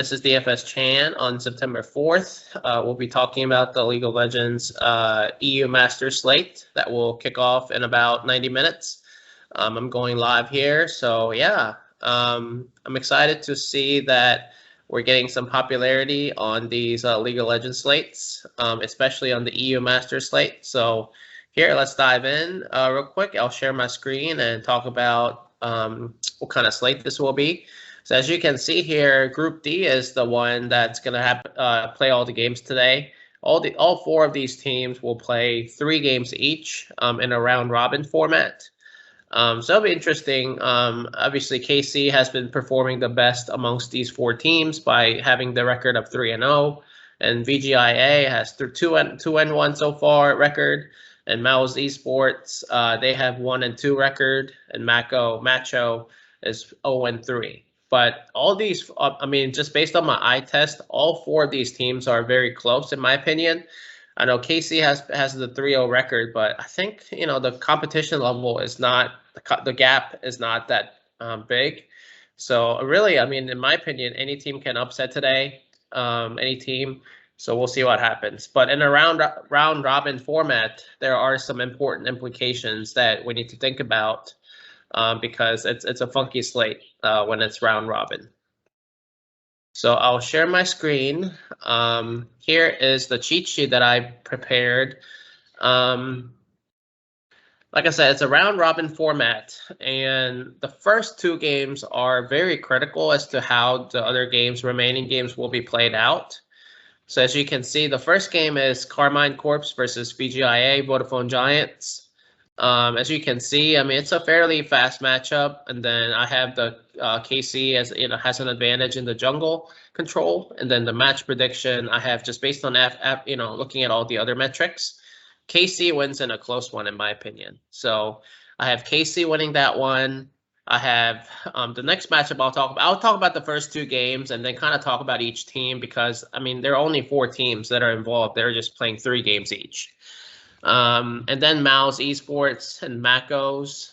This is DFS Chan on September 4th. We'll be talking about the League of Legends EU Masters Slate that will kick off in about 90 minutes. I'm going live here, so yeah, I'm excited to see that we're getting some popularity on these League of Legends slates, especially on the EU Masters slate. So here, let's dive in real quick. I'll share my screen and talk about what kind of slate this will be. So as you can see here, Group D is the one that's going to have play all the games today. All four of these teams will play 3 games each in a round robin format. So it'll be interesting. Obviously, KC has been performing the best amongst these 4 teams by having the record of 3-0, and VGIA has 2-1 so far record, and Mouse Esports they have 1-2 record, and Macho is 0-3. But all these, I mean, just based on my eye test, all 4 of these teams are very close, in my opinion. I know KC has the 3-0 record, but I think, you know, the competition level is not, the gap is not that big. So really, I mean, in my opinion, any team can upset today, any team. So we'll see what happens. But in a round robin format, there are some important implications that we need to think about. Because it's a funky slate when it's round robin. So I'll share my screen. Here is the cheat sheet that I prepared. Like I said, it's a round robin format, and the first 2 games are very critical as to how the other remaining games will be played out. So as you can see, the first game is Carmine Corps versus VGIA, Vodafone Giants. As you can see, I mean, it's a fairly fast matchup, and then I have the KC as, you know, has an advantage in the jungle control, and then the match prediction I have just based on you know, looking at all the other metrics. KC wins in a close one, in my opinion. So I have KC winning that one. I have the next matchup I'll talk about the first 2 games and then kind of talk about each team, because I mean, there are only 4 teams that are involved. They're just playing 3 games each. And then Mao's Esports and Machos.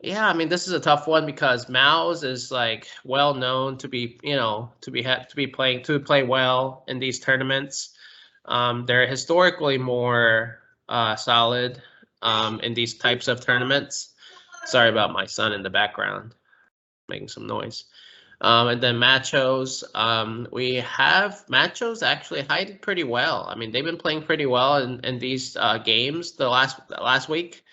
Yeah, I mean, this is a tough one because Mao's is like well known to be, you know, to play well in these tournaments. They're historically more solid in these types of tournaments. Sorry about my son in the background making some noise. And then Machos, we have Machos actually hiding pretty well. I mean, they've been playing pretty well in these games the last week.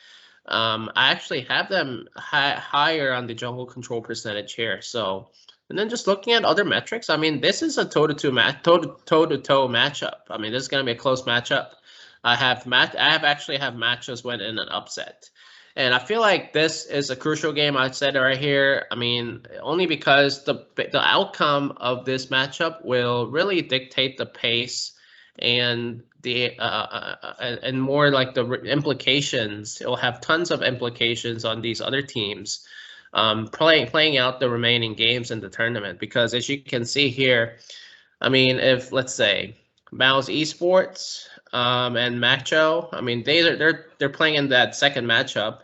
I actually have them higher on the jungle control percentage here. So, and then just looking at other metrics, I mean, this is a toe-to-toe matchup. I mean, this is going to be a close matchup. I actually have Machos win in an upset. And I feel like this is a crucial game. I said it right here. I mean, only because the outcome of this matchup will really dictate the pace and the and more like the implications. It will have tons of implications on these other teams playing out the remaining games in the tournament. Because as you can see here, I mean, if let's say Mouse Esports and Macho, I mean, they're playing in that second matchup,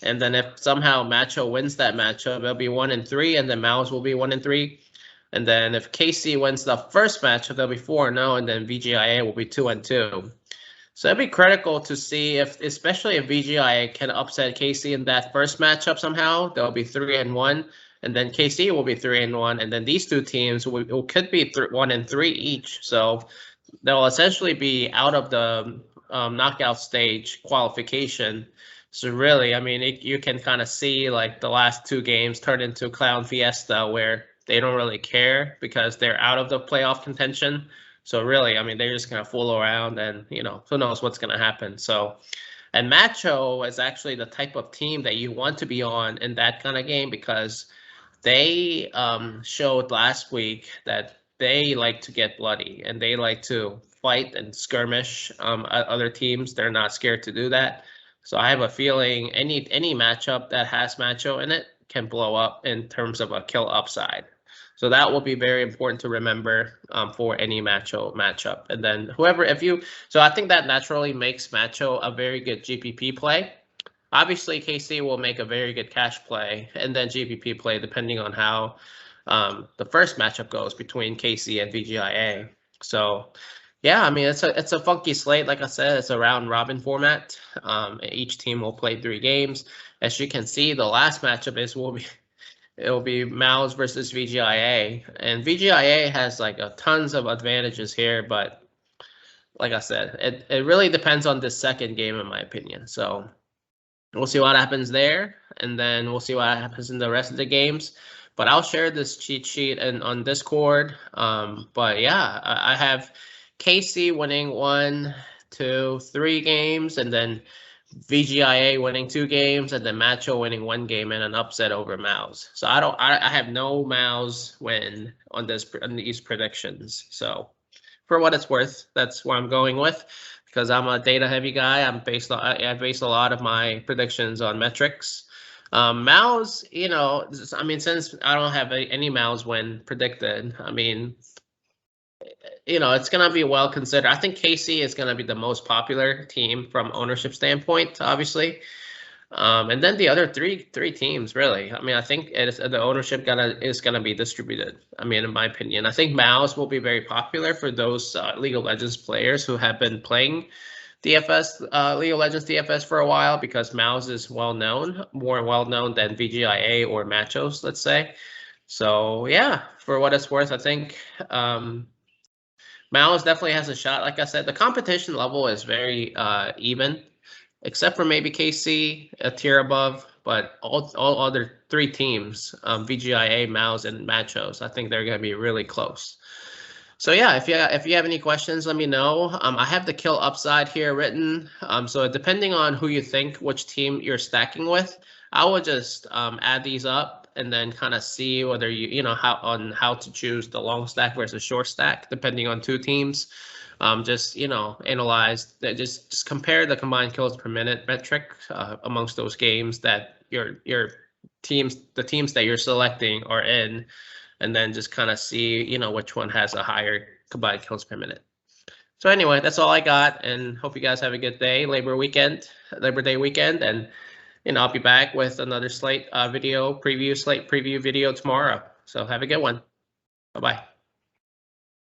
and then if somehow Macho wins that matchup, it'll be 1-3, and then Mouse will be 1-3, and then if KC wins the first matchup, they'll be 4-0, and then VGIA will be 2-2. So it'd be critical to see especially if VGIA can upset KC in that first matchup somehow, they'll be 3-1. And then KC will be 3-1, and then these 2 teams could be 1-3 each. So they'll essentially be out of the knockout stage qualification. So really, I mean, you can kind of see like the last 2 games turn into Clown Fiesta, where they don't really care because they're out of the playoff contention. So really, I mean, they're just going to fool around, and, you know, who knows what's going to happen. So, and Macho is actually the type of team that you want to be on in that kind of game, because they showed last week that they like to get bloody and they like to fight and skirmish other teams. They're not scared to do that. So I have a feeling any matchup that has Macho in it can blow up in terms of a kill upside. So that will be very important to remember for any Macho matchup. And then so I think that naturally makes Macho a very good GPP play. Obviously, KC will make a very good cash play, and then GPP play depending on how the first matchup goes between KC and VGIA. So, yeah, I mean it's a funky slate. Like I said, it's a round robin format. Each team will play 3 games. As you can see, the last matchup it'll be Mouse versus VGIA, and VGIA has like tons of advantages here, but like I said, it really depends on this second game in my opinion. So we'll see what happens there, and then we'll see what happens in the rest of the games. But I'll share this cheat sheet on Discord. But yeah, I have KC winning 1, 2, 3 games, and then VGIA winning 2 games, and then Macho winning 1 game and an upset over Mouse. So I have no Mouse win on these predictions. So for what it's worth, that's where I'm going with, because I'm a data heavy guy. I base a lot of my predictions on metrics. Mouse, I mean, since I don't have any Mouse win predicted, I mean, it's going to be well considered. I think KC is going to be the most popular team from ownership standpoint, obviously. And then the other three teams, really. I mean, I think the ownership is gonna be distributed. I mean, in my opinion, I think Mouse will be very popular for those League of Legends players who have been playing DFS, League of Legends DFS for a while, because Mouse is more well known than VGIA or Machos, let's say. So yeah, for what it's worth, I think Mouse definitely has a shot. Like I said, the competition level is very even, except for maybe KC, a tier above, but all other 3 teams, VGIA, Mouse, and Machos, I think they're going to be really close. So yeah, if you have any questions, let me know. I have the kill upside here written. So depending on who you think, which team you're stacking with, I will just add these up and then kind of see whether how to choose the long stack versus short stack, depending on 2 teams. Just analyze, just compare the combined kills per minute metric amongst those games that the teams that you're selecting are in, and then just kind of see which one has a higher combined kills per minute. So anyway, that's all I got, and hope you guys have a good day, Labor Day weekend, and I'll be back with another slate preview video tomorrow. So have a good one. Bye bye.